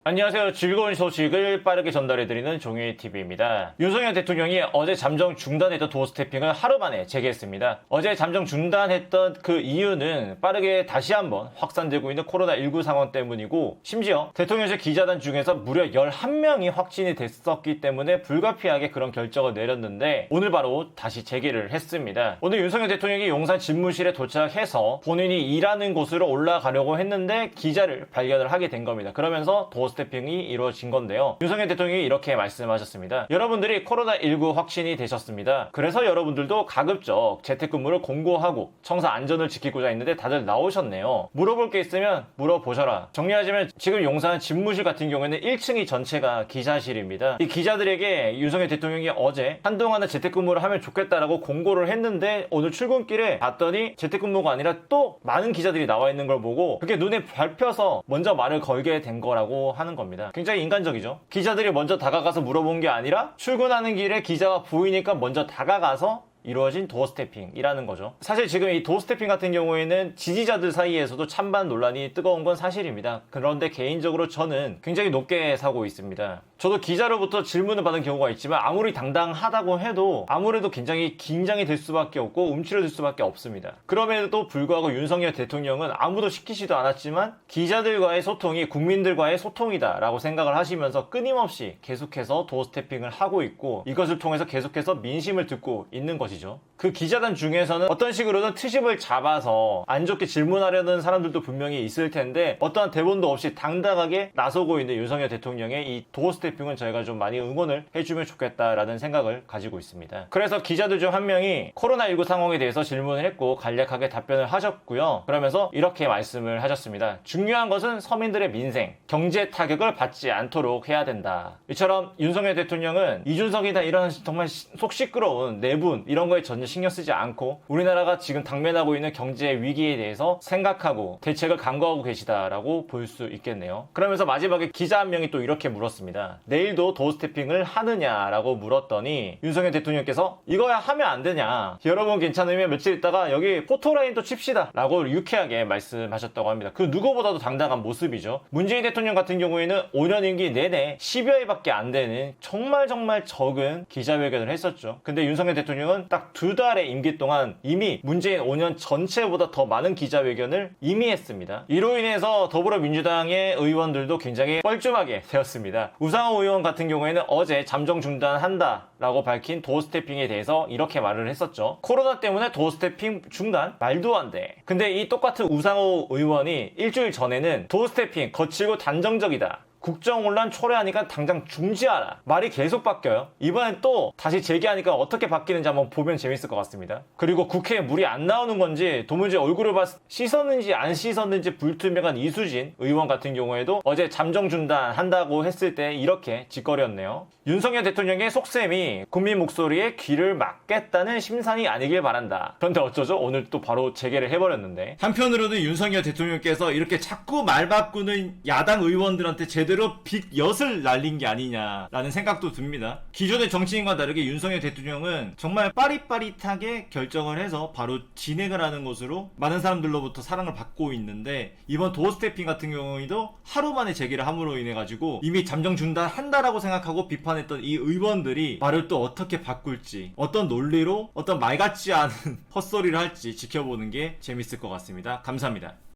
안녕하세요. 즐거운 소식을 빠르게 전달해드리는 종이TV입니다. 윤석열 대통령이 어제 잠정 중단했던 도어 스태핑을 하루 만에 재개했습니다. 어제 잠정 중단했던 그 이유는 빠르게 다시 한번 확산되고 있는 코로나19 상황 때문이고, 심지어 대통령실 기자단 중에서 무려 11명이 확진이 됐었기 때문에 불가피하게 그런 결정을 내렸는데, 오늘 바로 다시 재개를 했습니다. 오늘 윤석열 대통령이 용산 집무실에 도착해서 본인이 일하는 곳으로 올라가려고 했는데 기자를 발견을 하게 된 겁니다. 그러면서 도어 스태핑이 이루어진 건데요. 윤석열 대통령이 이렇게 말씀하셨습니다. 여러분들이 코로나19 확진이 되셨습니다. 그래서 여러분들도 가급적 재택근무를 공고하고 청사 안전을 지키고자 했는데 다들 나오셨네요. 물어볼 게 있으면 물어보셔라. 정리하자면 지금 용산 집무실 같은 경우에는 1층이 전체가 기자실입니다. 이 기자들에게 윤석열 대통령이 어제 한동안은 재택근무를 하면 좋겠다라고 공고를 했는데, 오늘 출근길에 봤더니 재택근무가 아니라 또 많은 기자들이 나와 있는 걸 보고 그게 눈에 밟혀서 먼저 말을 걸게 된 거라고 하는 겁니다. 굉장히 인간적이죠. 기자들이 먼저 다가가서 물어본 게 아니라 출근하는 길에 기자가 보이니까 먼저 다가가서 이루어진 도어 스태핑이라는 거죠. 사실 지금 이 도어 스태핑 같은 경우에는 지지자들 사이에서도 찬반 논란이 뜨거운 건 사실입니다. 그런데 개인적으로 저는 굉장히 높게 사고 있습니다. 저도 기자로부터 질문을 받은 경우가 있지만 아무리 당당하다고 해도 아무래도 굉장히 긴장이 될 수밖에 없고 움츠러들 수밖에 없습니다. 그럼에도 불구하고 윤석열 대통령은 아무도 시키지도 않았지만 기자들과의 소통이 국민들과의 소통이다 라고 생각을 하시면서 끊임없이 계속해서 도어 스태핑을 하고 있고, 이것을 통해서 계속해서 민심을 듣고 있는 것이죠. 그 기자단 중에서는 어떤 식으로든 트집을 잡아서 안 좋게 질문하려는 사람들도 분명히 있을 텐데, 어떠한 대본도 없이 당당하게 나서고 있는 윤석열 대통령의 이 도어 스태핑은 저희가 좀 많이 응원을 해주면 좋겠다라는 생각을 가지고 있습니다. 그래서 기자들 중 한 명이 코로나19 상황에 대해서 질문을 했고 간략하게 답변을 하셨고요. 그러면서 이렇게 말씀을 하셨습니다. 중요한 것은 서민들의 민생, 경제 타격을 받지 않도록 해야 된다. 이처럼 윤석열 대통령은 이준석이나 이런 정말 속 시끄러운 내분 이런 거에 전혀 신경 쓰지 않고 우리나라가 지금 당면하고 있는 경제 위기에 대해서 생각하고 대책을 강구하고 계시다라고 볼 수 있겠네요. 그러면서 마지막에 기자 한 명이 또 이렇게 물었습니다. 내일도 도어 스태핑을 하느냐라고 물었더니 윤석열 대통령께서 이거야 하면 안 되냐, 여러분 괜찮으면 며칠 있다가 여기 포토라인도 칩시다 라고 유쾌하게 말씀하셨다고 합니다. 그 누구보다도 당당한 모습이죠. 문재인 대통령 같은 경우에는 5년 임기 내내 10여일밖에 안 되는 정말 적은 기자회견을 했었죠. 근데 윤석열 대통령은 딱 2달의 임기 동안 이미 문재인 5년 전체보다 더 많은 기자회견을 이미 했습니다. 이로 인해서 더불어민주당의 의원들도 굉장히 뻘쭘하게 되었습니다. 우상호 의원 같은 경우에는 어제 잠정 중단한다 라고 밝힌 도어 스태핑에 대해서 이렇게 말을 했었죠. 코로나 때문에 도어 스태핑 중단? 말도 안 돼. 근데 이 똑같은 우상호 의원이 일주일 전에는 도어 스태핑 거칠고 단정적이다, 국정혼란 초래하니까 당장 중지하라, 말이 계속 바뀌어요. 이번엔 또 다시 재개하니까 어떻게 바뀌는지 한번 보면 재밌을 것 같습니다. 그리고 국회에 물이 안 나오는 건지 도무지 얼굴을 씻었는지 안 씻었는지 불투명한 이수진 의원 같은 경우에도 어제 잠정 중단한다고 했을 때 이렇게 짓거렸네요. 윤석열 대통령의 속셈이 국민 목소리에 귀를 막겠다는 심산이 아니길 바란다. 그런데 어쩌죠? 오늘 또 바로 재개를 해버렸는데. 한편으로는 윤석열 대통령께서 이렇게 자꾸 말 바꾸는 야당 의원들한테 제대로 빚엿을 날린 게 아니냐라는 생각도 듭니다. 기존의 정치인과 다르게 윤석열 대통령은 정말 빠릿빠릿하게 결정을 해서 바로 진행을 하는 것으로 많은 사람들로부터 사랑을 받고 있는데, 이번 도어 스태핑 같은 경우에도 하루 만에 재개를 함으로 인해 가지고 이미 잠정 중단한다라고 생각하고 비판했던 이 의원들이 말을 또 어떻게 바꿀지, 어떤 논리로 어떤 말 같지 않은 헛소리를 할지 지켜보는 게 재밌을 것 같습니다. 감사합니다.